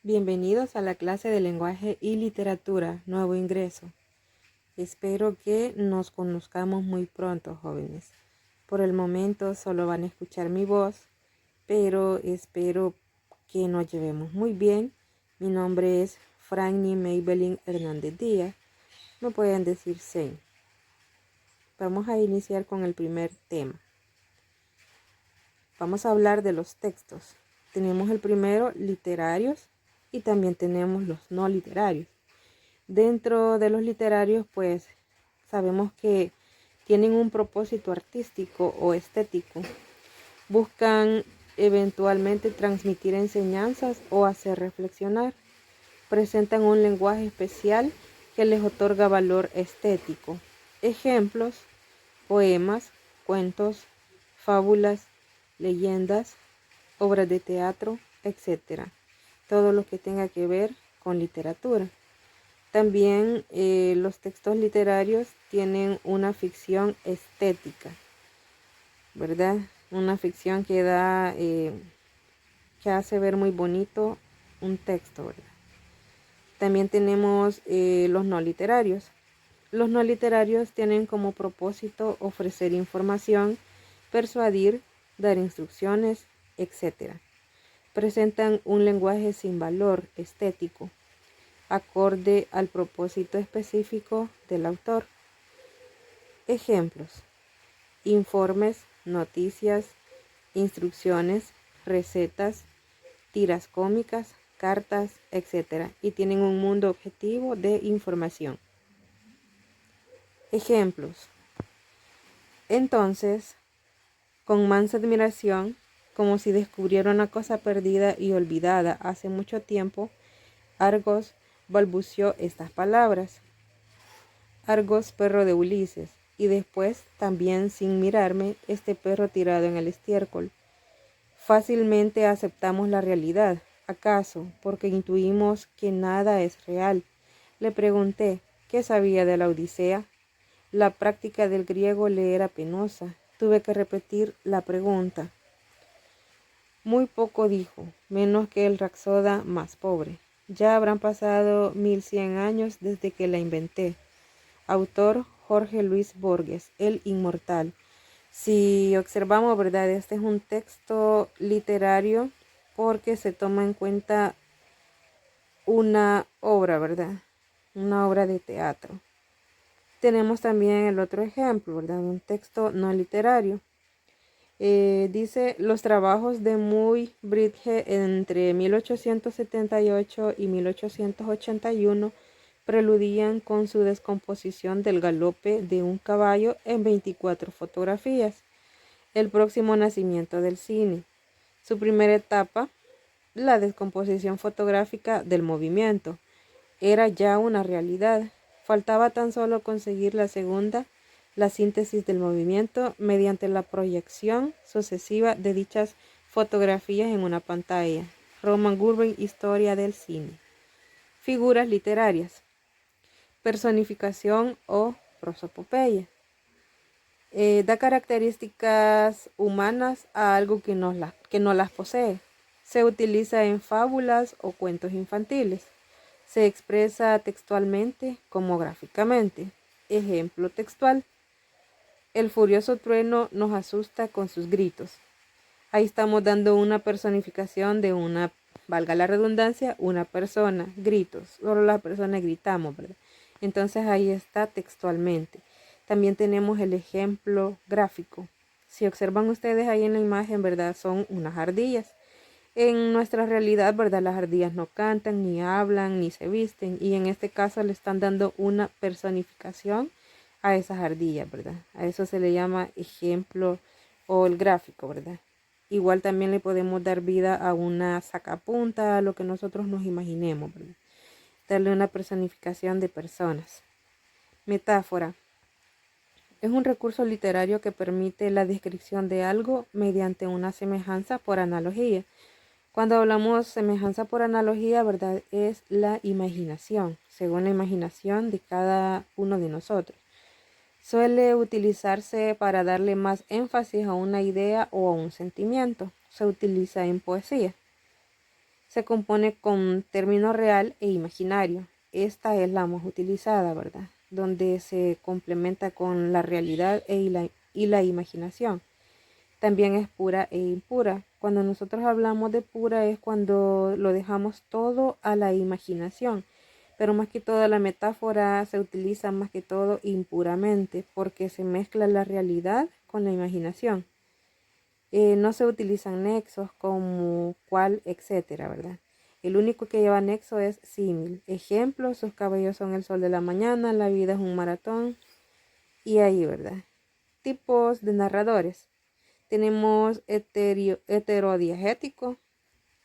Bienvenidos a la clase de lenguaje y literatura, nuevo ingreso. Espero que nos conozcamos muy pronto, jóvenes. Por el momento solo van a escuchar mi voz, pero espero que nos llevemos muy bien. Mi nombre es Franny Maybelline Hernández Díaz. Me pueden decir Sen. Vamos a iniciar con el primer tema. Vamos a hablar de los textos. Tenemos el primero, literarios, y también tenemos los no literarios. Dentro de los literarios, pues sabemos que tienen un propósito artístico o estético. Buscan eventualmente transmitir enseñanzas o hacer reflexionar. Presentan un lenguaje especial que les otorga valor estético. Ejemplos: poemas, cuentos, fábulas, leyendas, obras de teatro, etc. Todo lo que tenga que ver con literatura. También los textos literarios tienen una ficción estética, ¿verdad? Una ficción que que hace ver muy bonito un texto, ¿verdad? También tenemos los no literarios. Los no literarios tienen como propósito ofrecer información, persuadir, dar instrucciones, etc. Presentan un lenguaje sin valor estético, acorde al propósito específico del autor. Ejemplos: informes, noticias, instrucciones, recetas, tiras cómicas, cartas, etc. Y tienen un mundo objetivo de información. Ejemplos: entonces, con mansa admiración, como si descubriera una cosa perdida y olvidada hace mucho tiempo, Argos balbuceó estas palabras: Argos, perro de Ulises, y después, también sin mirarme, este perro tirado en el estiércol. Fácilmente aceptamos la realidad, ¿acaso porque intuimos que nada es real? Le pregunté qué sabía de la Odisea. La práctica del griego le era penosa. Tuve que repetir la pregunta. Muy poco dijo, menos que el Rapsoda más pobre. Ya habrán pasado 1100 años desde que la inventé. Autor: Jorge Luis Borges, el inmortal. Si observamos, ¿verdad? Este es un texto literario porque se toma en cuenta una obra, ¿verdad? Una obra de teatro. Tenemos también el otro ejemplo, ¿verdad? Un texto no literario. Dice: los trabajos de Muybridge entre 1878 y 1881 preludían con su descomposición del galope de un caballo en 24 fotografías, el próximo nacimiento del cine. Su primera etapa, la descomposición fotográfica del movimiento, era ya una realidad. Faltaba tan solo conseguir la segunda, la síntesis del movimiento mediante la proyección sucesiva de dichas fotografías en una pantalla. Roman Gurvin, Historia del cine. Figuras literarias: personificación o prosopopeya. Da características humanas a algo que no las posee. Se utiliza en fábulas o cuentos infantiles. Se expresa textualmente como gráficamente. Ejemplo textual: el furioso trueno nos asusta con sus gritos. Ahí estamos dando una personificación de una, valga la redundancia, una persona, gritos. Solo las personas gritamos, ¿verdad? Entonces ahí está textualmente. También tenemos el ejemplo gráfico. Si observan ustedes ahí en la imagen, ¿verdad? Son unas ardillas. En nuestra realidad, ¿verdad? Las ardillas no cantan, ni hablan, ni se visten. Y en este caso le están dando una personificación a esas ardillas, ¿verdad? A eso se le llama ejemplo o el gráfico, ¿verdad? Igual también le podemos dar vida a una sacapunta, a lo que nosotros nos imaginemos, ¿verdad? Darle una personificación de personas. Metáfora. Es un recurso literario que permite la descripción de algo mediante una semejanza por analogía. Cuando hablamos semejanza por analogía, ¿verdad? Es la imaginación, según la imaginación de cada uno de nosotros. Suele utilizarse para darle más énfasis a una idea o a un sentimiento. Se utiliza en poesía. se compone con término real e imaginario. Esta es la más utilizada, ¿verdad? Donde se complementa con la realidad y la imaginación. También es pura e impura. Cuando nosotros hablamos de pura es cuando lo dejamos todo a la imaginación, pero más que todo la metáfora se utiliza más que todo impuramente porque se mezcla la realidad con la imaginación. No se utilizan nexos como cual, etcétera, ¿verdad? El único que lleva nexo es símil. Ejemplo, sus cabellos son el sol de la mañana, la vida es un maratón. Y ahí, ¿verdad? Tipos de narradores. Tenemos heterodiegético,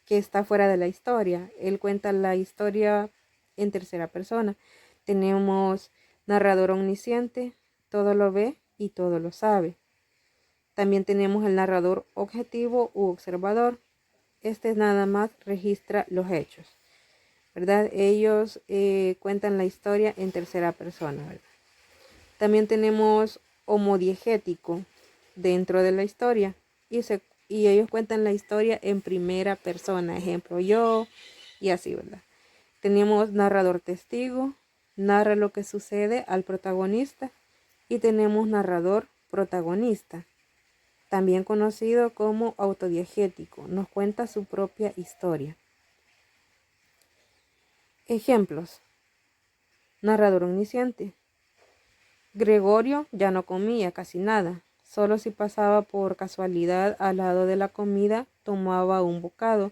que está fuera de la historia. Él cuenta la historia en tercera persona. Tenemos narrador omnisciente, todo lo ve y todo lo sabe. También tenemos el narrador objetivo u observador. Este nada más registra los hechos, ¿verdad? Ellos cuentan la historia en tercera persona, ¿verdad? También tenemos homodiegético dentro de la historia y ellos cuentan la historia en primera persona, ejemplo yo y así, ¿verdad? Tenemos narrador testigo, narra lo que sucede al protagonista y tenemos narrador protagonista, también conocido como autodiegético, nos cuenta su propia historia. Ejemplos. Narrador omnisciente. Gregorio ya no comía casi nada, solo si pasaba por casualidad al lado de la comida tomaba un bocado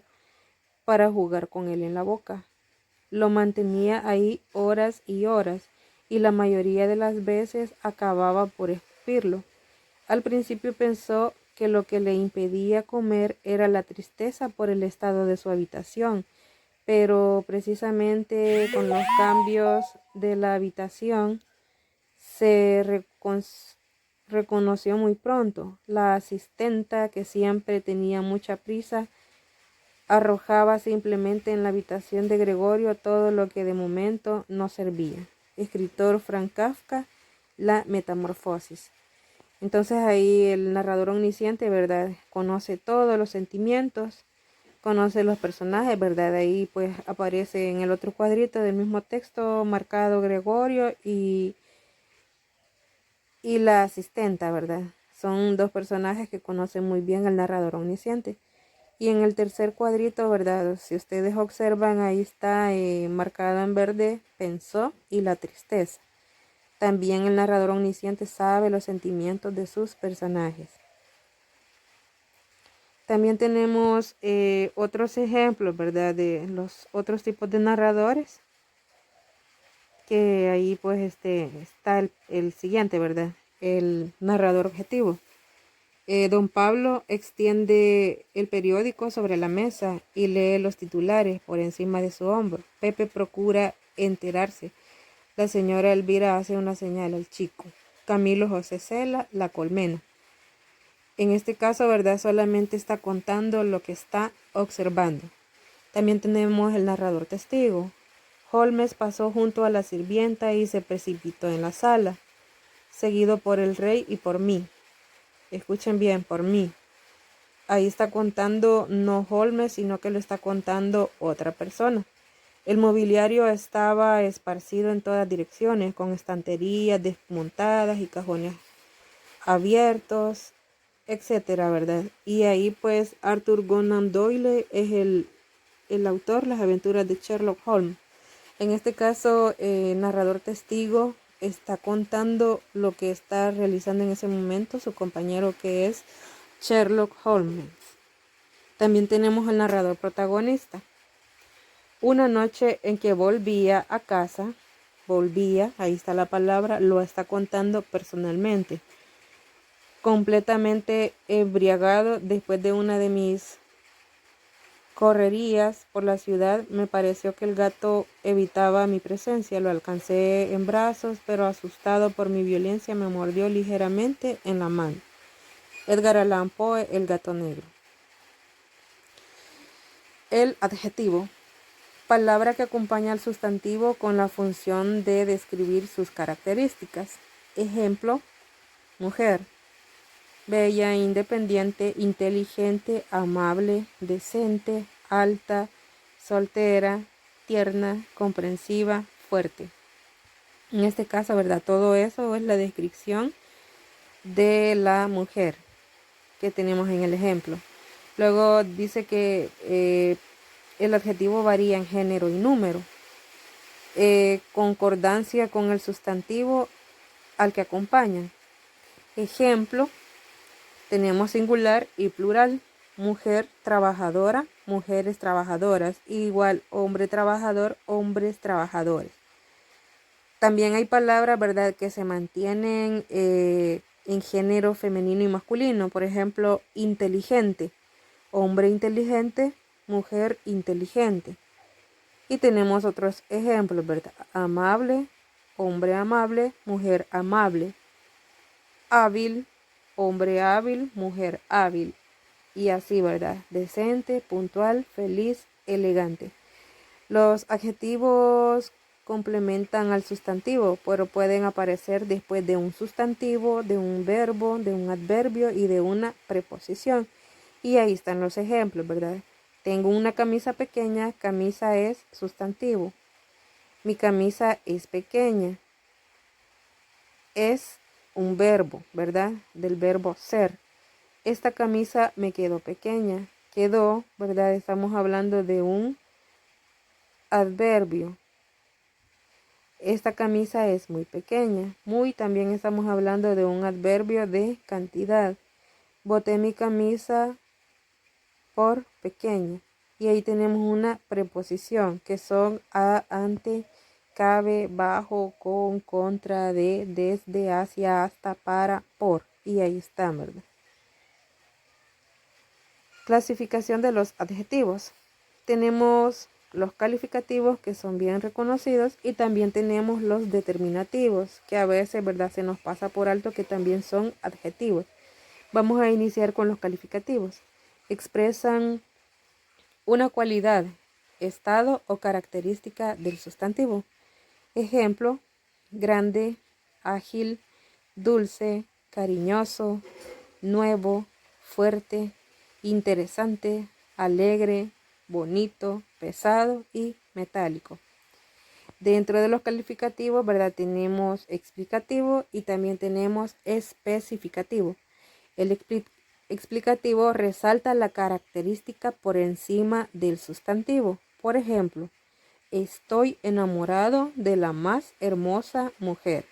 para jugar con él en la boca. Lo mantenía ahí horas y horas y la mayoría de las veces acababa por escupirlo. Al principio pensó que lo que le impedía comer era la tristeza por el estado de su habitación, pero precisamente con los cambios de la habitación se reconoció muy pronto. La asistenta, que siempre tenía mucha prisa, arrojaba simplemente en la habitación de Gregorio todo lo que de momento no servía. Escritor Franz Kafka, La Metamorfosis. Entonces ahí el narrador omnisciente, ¿verdad? Conoce todos los sentimientos, conoce los personajes, ¿verdad? Ahí pues aparece en el otro cuadrito del mismo texto marcado Gregorio y la asistenta, ¿verdad? Son dos personajes que conocen muy bien al narrador omnisciente. Y en el tercer cuadrito, ¿verdad? Si ustedes observan, ahí está marcado en verde, pensó y la tristeza. También el narrador omnisciente sabe los sentimientos de sus personajes. También tenemos otros ejemplos, ¿verdad? De los otros tipos de narradores. Que ahí pues está el siguiente, ¿verdad? El narrador objetivo. Don Pablo extiende el periódico sobre la mesa y lee los titulares por encima de su hombro. Pepe procura enterarse. La señora Elvira hace una señal al chico. Camilo José cela la colmena. En este caso, ¿verdad? Solamente está contando lo que está observando. También tenemos el narrador testigo. Holmes pasó junto a la sirvienta y se precipitó en la sala, seguido por el rey y por mí. Escuchen bien, por mí. Ahí está contando no Holmes, sino que lo está contando otra persona. El mobiliario estaba esparcido en todas direcciones, con estanterías desmontadas y cajones abiertos, etcétera, ¿verdad? Y ahí pues Arthur Conan Doyle es el autor, Las aventuras de Sherlock Holmes. En este caso, narrador testigo está contando lo que está realizando en ese momento su compañero, que es Sherlock Holmes. También tenemos el narrador protagonista. Una noche en que volvía a casa, ahí está la palabra, lo está contando personalmente. Completamente embriagado después de una de mis correrías por la ciudad, me pareció que el gato evitaba mi presencia. Lo alcancé en brazos, pero asustado por mi violencia me mordió ligeramente en la mano. Edgar Allan Poe, El gato negro. El adjetivo. Palabra que acompaña al sustantivo con la función de describir sus características. Ejemplo, mujer. Bella, independiente, inteligente, amable, decente, alta, soltera, tierna, comprensiva, fuerte. En este caso, ¿verdad? Todo eso es la descripción de la mujer que tenemos en el ejemplo. Luego dice que el adjetivo varía en género y número. Concordancia con el sustantivo al que acompañan. Ejemplo, tenemos singular y plural. Mujer trabajadora, mujeres trabajadoras. Igual hombre trabajador, hombres trabajadores. También hay palabras, ¿verdad?, que se mantienen en género femenino y masculino. Por ejemplo, inteligente. Hombre inteligente, mujer inteligente. Y tenemos otros ejemplos, ¿verdad? Amable, hombre amable, mujer amable. Hábil, hombre hábil, mujer hábil. Y así, ¿verdad? Decente, puntual, feliz, elegante. Los adjetivos complementan al sustantivo, pero pueden aparecer después de un sustantivo, de un verbo, de un adverbio y de una preposición. Y ahí están los ejemplos, ¿verdad? Tengo una camisa pequeña, camisa es sustantivo. Mi camisa es pequeña. Es un verbo, ¿verdad? Del verbo ser. Esta camisa me quedó pequeña. Quedó, ¿verdad? Estamos hablando de un adverbio. Esta camisa es muy pequeña. Muy también estamos hablando de un adverbio de cantidad. Boté mi camisa por pequeña. Y ahí tenemos una preposición que son a, ante, cabe, bajo, con, contra, de, desde, hacia, hasta, para, por. Y ahí están, ¿verdad? Clasificación de los adjetivos. Tenemos los calificativos que son bien reconocidos y también tenemos los determinativos que a veces, ¿verdad?, se nos pasa por alto que también son adjetivos. Vamos a iniciar con los calificativos. Expresan una cualidad, estado o característica del sustantivo. Ejemplo, grande, ágil, dulce, cariñoso, nuevo, fuerte, interesante, alegre, bonito, pesado y metálico. Dentro de los calificativos, ¿verdad?, tenemos explicativo y también tenemos especificativo. El explicativo resalta la característica por encima del sustantivo. Por ejemplo, estoy enamorado de la más hermosa mujer.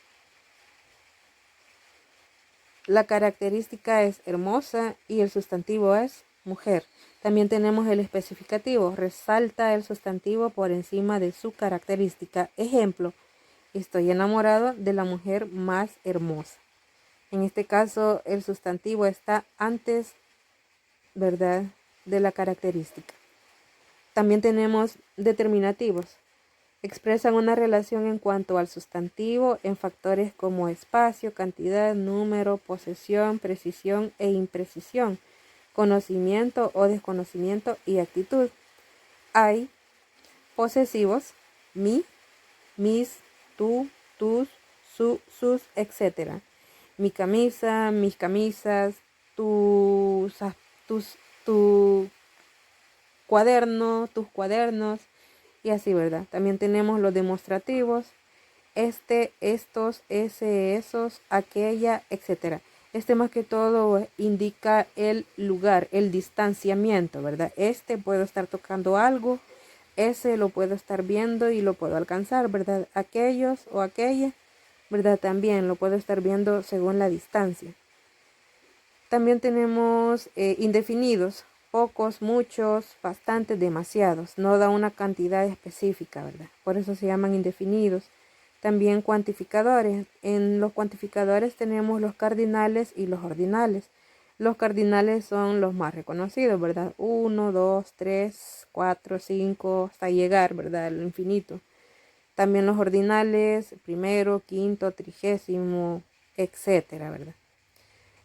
La característica es hermosa y el sustantivo es mujer. También tenemos el especificativo. Resalta el sustantivo por encima de su característica. Ejemplo, estoy enamorado de la mujer más hermosa. En este caso, el sustantivo está antes, ¿verdad?, de la característica. También tenemos determinativos. Expresan una relación en cuanto al sustantivo en factores como espacio, cantidad, número, posesión, precisión e imprecisión, conocimiento o desconocimiento y actitud. Hay posesivos, mi, mis, tú, tus, sus, etc. Mi camisa, mis camisas, tu cuaderno, tus cuadernos y así, ¿verdad? También tenemos los demostrativos, estos, ese, esos, aquella, etc. Este más que todo indica el lugar, el distanciamiento, ¿verdad? Este puedo estar tocando algo, ese lo puedo estar viendo y lo puedo alcanzar, ¿verdad? Aquellos o aquella, ¿verdad? También lo puedo estar viendo según la distancia. También tenemos indefinidos, pocos, muchos, bastantes, demasiados. No da una cantidad específica, ¿verdad? Por eso se llaman indefinidos. También cuantificadores. En los cuantificadores tenemos los cardinales y los ordinales. Los cardinales son los más reconocidos, ¿verdad? 1, 2, 3, 4, 5, hasta llegar, ¿verdad?, al infinito. También los ordinales, primero, quinto, trigésimo, etcétera, ¿verdad?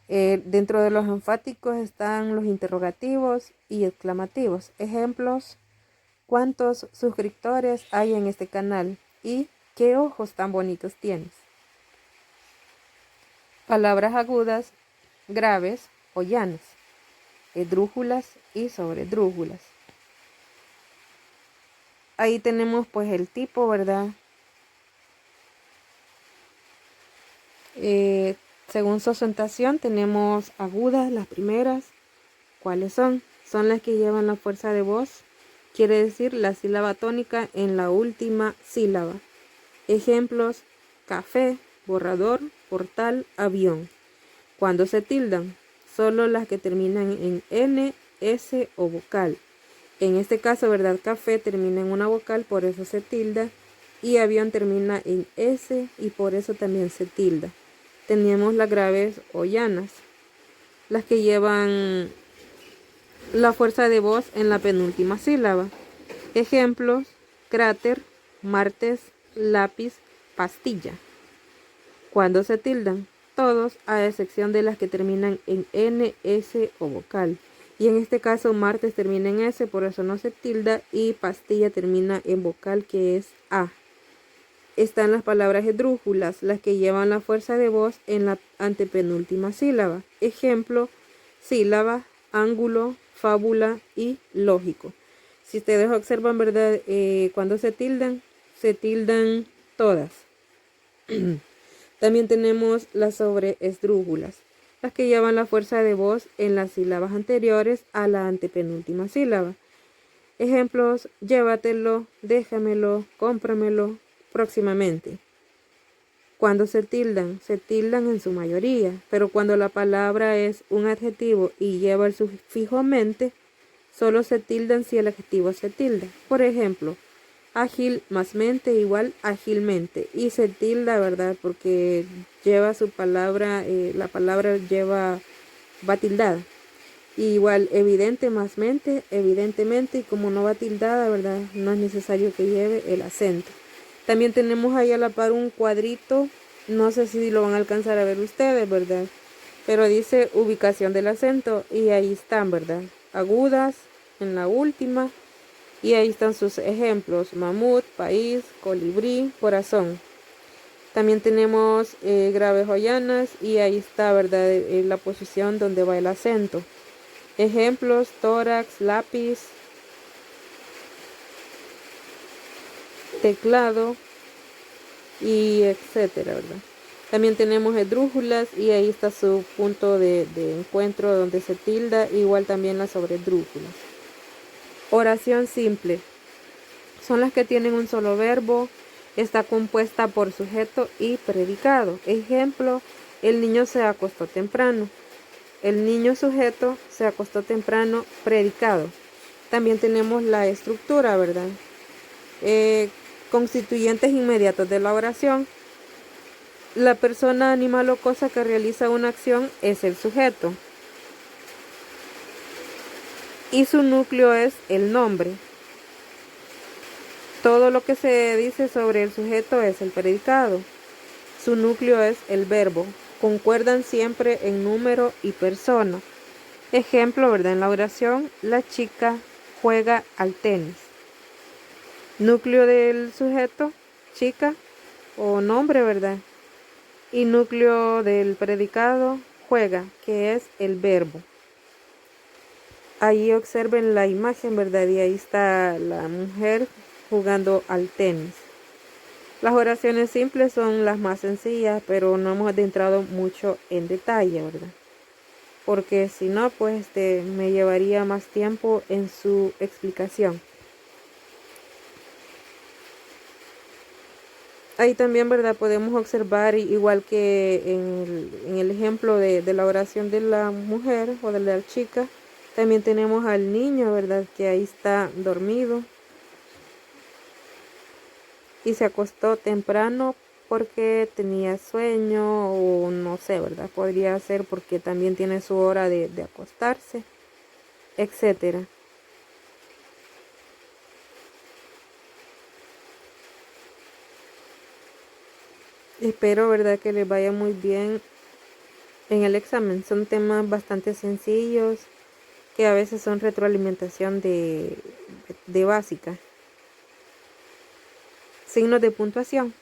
Dentro de los enfáticos están los interrogativos y exclamativos. Ejemplos: ¿cuántos suscriptores hay en este canal? ¿Y qué ojos tan bonitos tienes? Palabras agudas, graves o llanas. Esdrújulas y sobredrújulas. Ahí tenemos pues el tipo, ¿verdad? Según su acentuación tenemos agudas, las primeras. ¿Cuáles son? Son las que llevan la fuerza de voz, quiere decir la sílaba tónica en la última sílaba. Ejemplos: café, borrador, portal, avión. Cuando se tildan, solo las que terminan en N, S o vocal. En este caso, ¿verdad? Café termina en una vocal, por eso se tilda. Y avión termina en S y por eso también se tilda. Tenemos las graves o llanas, las que llevan la fuerza de voz en la penúltima sílaba. Ejemplos: cráter, martes, lápiz, pastilla. Cuando se tildan, todos a excepción de las que terminan en N, S o vocal. Y en este caso martes termina en S, por eso no se tilda, y pastilla termina en vocal, que es A. Están las palabras esdrújulas, las que llevan la fuerza de voz en la antepenúltima sílaba. Ejemplo: sílaba, ángulo, fábula y lógico. Si ustedes observan, ¿verdad? Cuando se tildan todas. También tenemos las sobreesdrújulas, las que llevan la fuerza de voz en las sílabas anteriores a la antepenúltima sílaba. Ejemplos: llévatelo, déjamelo, cómpramelo, próximamente. Cuando se tildan en su mayoría, pero cuando la palabra es un adjetivo y lleva el sufijo mente, solo se tildan si el adjetivo se tilda. Por ejemplo, ágil más mente igual ágilmente. Y se tilda, ¿verdad? Porque lleva su palabra, la palabra va tildada. Y igual evidente más mente, evidentemente. Y como no va tildada, ¿verdad? No es necesario que lleve el acento. También tenemos ahí a la par un cuadrito. No sé si lo van a alcanzar a ver ustedes, ¿verdad? Pero dice ubicación del acento. Y ahí están, ¿verdad? Agudas en la última. Y ahí están sus ejemplos: mamut, país, colibrí, corazón. También tenemos graves o llanas, y ahí está, ¿verdad? La posición donde va el acento. Ejemplos: tórax, lápiz, teclado y etcétera, ¿verdad? También tenemos esdrújulas, y ahí está su punto de encuentro donde se tilda, igual también las sobreesdrújulas. Oración simple. Son las que tienen un solo verbo, está compuesta por sujeto y predicado. Ejemplo: el niño se acostó temprano. El niño sujeto se acostó temprano, predicado. También tenemos la estructura, ¿verdad? Constituyentes inmediatos de la oración. La persona, animal o cosa que realiza una acción es el sujeto. Y su núcleo es el nombre. Todo lo que se dice sobre el sujeto es el predicado. Su núcleo es el verbo. Concuerdan siempre en número y persona. Ejemplo, ¿verdad? En la oración: la chica juega al tenis. Núcleo del sujeto: chica o nombre, ¿verdad? Y núcleo del predicado: juega, que es el verbo. Ahí observen la imagen, ¿verdad? Y ahí está la mujer jugando al tenis. Las oraciones simples son las más sencillas, pero no hemos adentrado mucho en detalle, ¿verdad? Porque si no, pues me llevaría más tiempo en su explicación. Ahí también, ¿verdad? Podemos observar, igual que en el ejemplo de la oración de la mujer o de la chica, también tenemos al niño, ¿verdad? Que ahí está dormido y se acostó temprano porque tenía sueño, o no sé, ¿verdad? Podría ser porque también tiene su hora de acostarse, etcétera. Espero, ¿verdad?, que les vaya muy bien en el examen. Son temas bastante sencillos que a veces son retroalimentación de básica. Signos de puntuación.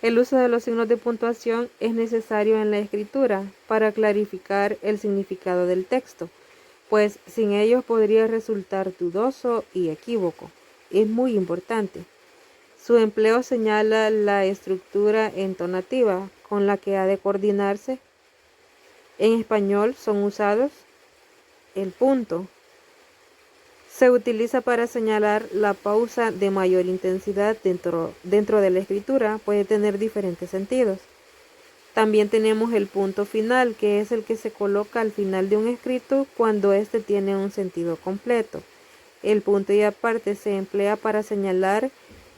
El uso de los signos de puntuación es necesario en la escritura para clarificar el significado del texto, pues sin ellos podría resultar dudoso y equívoco. es muy importante. Su empleo señala la estructura entonativa con la que ha de coordinarse. En español son usados el punto. Se utiliza para señalar la pausa de mayor intensidad dentro de la escritura. Puede tener diferentes sentidos. También tenemos el punto final, que es el que se coloca al final de un escrito cuando éste tiene un sentido completo. El punto y aparte se emplea para señalar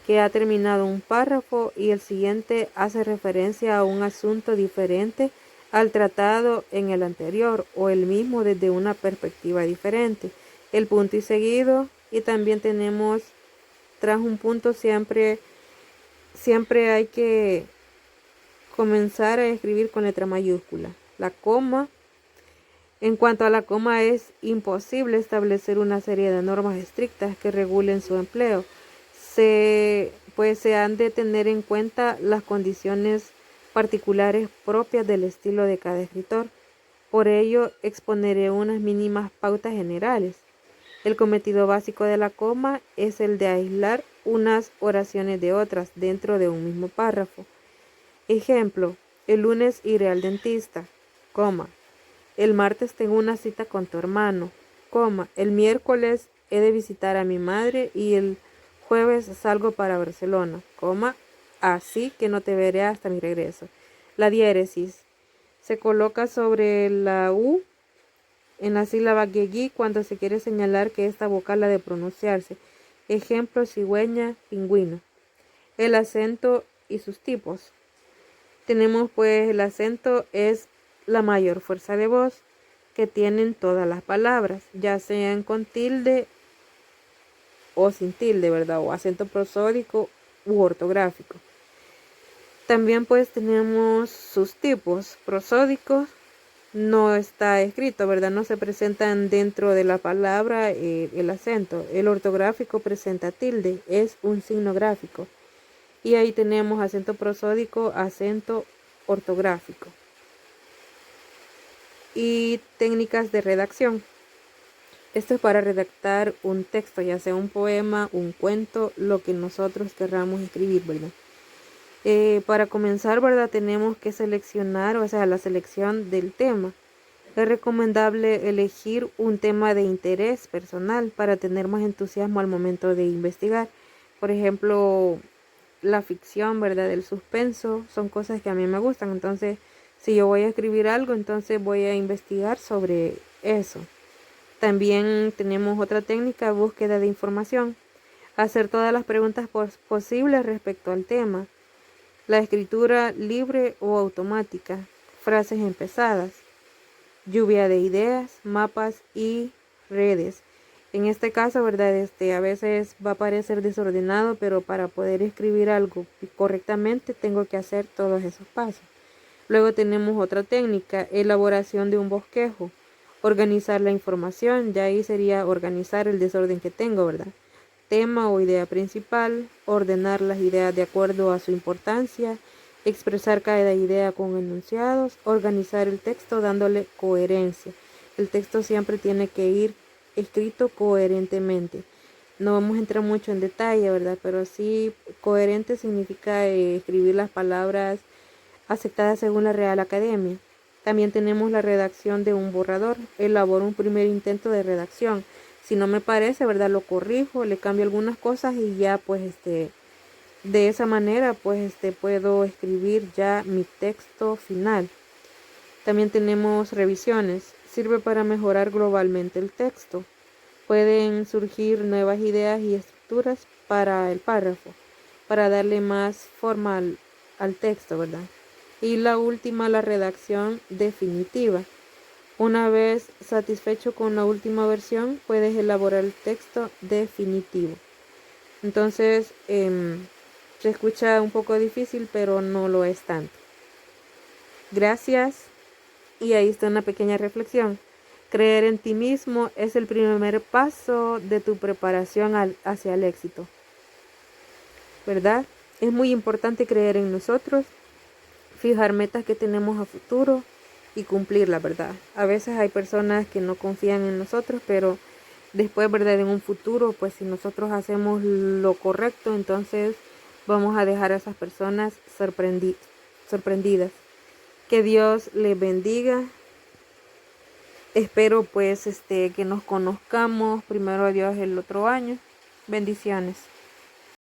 que ha terminado un párrafo y el siguiente hace referencia a un asunto diferente al tratado en el anterior o el mismo desde una perspectiva diferente. El punto y seguido, y también tenemos tras un punto siempre hay que comenzar a escribir con letra mayúscula. La coma, en cuanto a la coma, es imposible establecer una serie de normas estrictas que regulen su empleo. Se han de tener en cuenta las condiciones particulares propias del estilo de cada escritor. Por ello, exponeré unas mínimas pautas generales. El cometido básico de la coma es el de aislar unas oraciones de otras dentro de un mismo párrafo. Ejemplo, el lunes iré al dentista, coma. El martes tengo una cita con tu hermano, coma. El miércoles he de visitar a mi madre y el jueves salgo para Barcelona, coma. Así que no te veré hasta mi regreso. La diéresis se coloca sobre la U en la sílaba guegui cuando se quiere señalar que esta vocal ha de pronunciarse. Ejemplo, cigüeña, pingüino. El acento y sus tipos. Tenemos pues el acento es la mayor fuerza de voz que tienen todas las palabras, ya sean con tilde o sin tilde, ¿verdad? O acento prosódico u ortográfico. También pues tenemos sus tipos. Prosódicos no está escrito, ¿verdad? No se presentan dentro de la palabra el acento. El ortográfico presenta tilde, es un signo gráfico. Y ahí tenemos acento prosódico, acento ortográfico. Y técnicas de redacción. Esto es para redactar un texto, ya sea un poema, un cuento, lo que nosotros querramos escribir, ¿verdad? Para comenzar, ¿verdad? Tenemos que seleccionar, o sea, la selección del tema. Es recomendable elegir un tema de interés personal para tener más entusiasmo al momento de investigar. Por ejemplo, la ficción, ¿verdad? El suspenso son cosas que a mí me gustan. Entonces, si yo voy a escribir algo, entonces voy a investigar sobre eso. También tenemos otra técnica, búsqueda de información. Hacer todas las preguntas posibles respecto al tema. La escritura libre o automática. Frases empezadas. Lluvia de ideas, mapas y redes. En este caso, ¿verdad? A veces va a parecer desordenado, pero para poder escribir algo correctamente tengo que hacer todos esos pasos. Luego tenemos otra técnica, elaboración de un bosquejo. Organizar la información, ya ahí sería organizar el desorden que tengo, ¿verdad? Tema o idea principal, ordenar las ideas de acuerdo a su importancia, expresar cada idea con enunciados, organizar el texto dándole coherencia. El texto siempre tiene que ir escrito coherentemente. No vamos a entrar mucho en detalle, ¿verdad? Pero sí, coherente significa escribir las palabras aceptadas según la Real Academia. También tenemos la redacción de un borrador. Elaboro un primer intento de redacción. Si no me parece, ¿verdad? Lo corrijo, le cambio algunas cosas y ya pues de esa manera pues puedo escribir ya mi texto final. También tenemos revisiones. Sirve para mejorar globalmente el texto. Pueden surgir nuevas ideas y estructuras para el párrafo, para darle más forma al texto, ¿verdad? Y la última, la redacción definitiva. Una vez satisfecho con la última versión, puedes elaborar el texto definitivo. Entonces, se escucha un poco difícil, pero no lo es tanto. Gracias. Y ahí está una pequeña reflexión. Creer en ti mismo es el primer paso de tu preparación hacia el éxito, ¿verdad? Es muy importante creer en nosotros, fijar metas que tenemos a futuro y cumplirlas, ¿verdad? A veces hay personas que no confían en nosotros, pero después, ¿verdad? En un futuro, pues si nosotros hacemos lo correcto, entonces vamos a dejar a esas personas sorprendidas. Que Dios les bendiga. Espero pues que nos conozcamos primero a Dios el otro año. Bendiciones.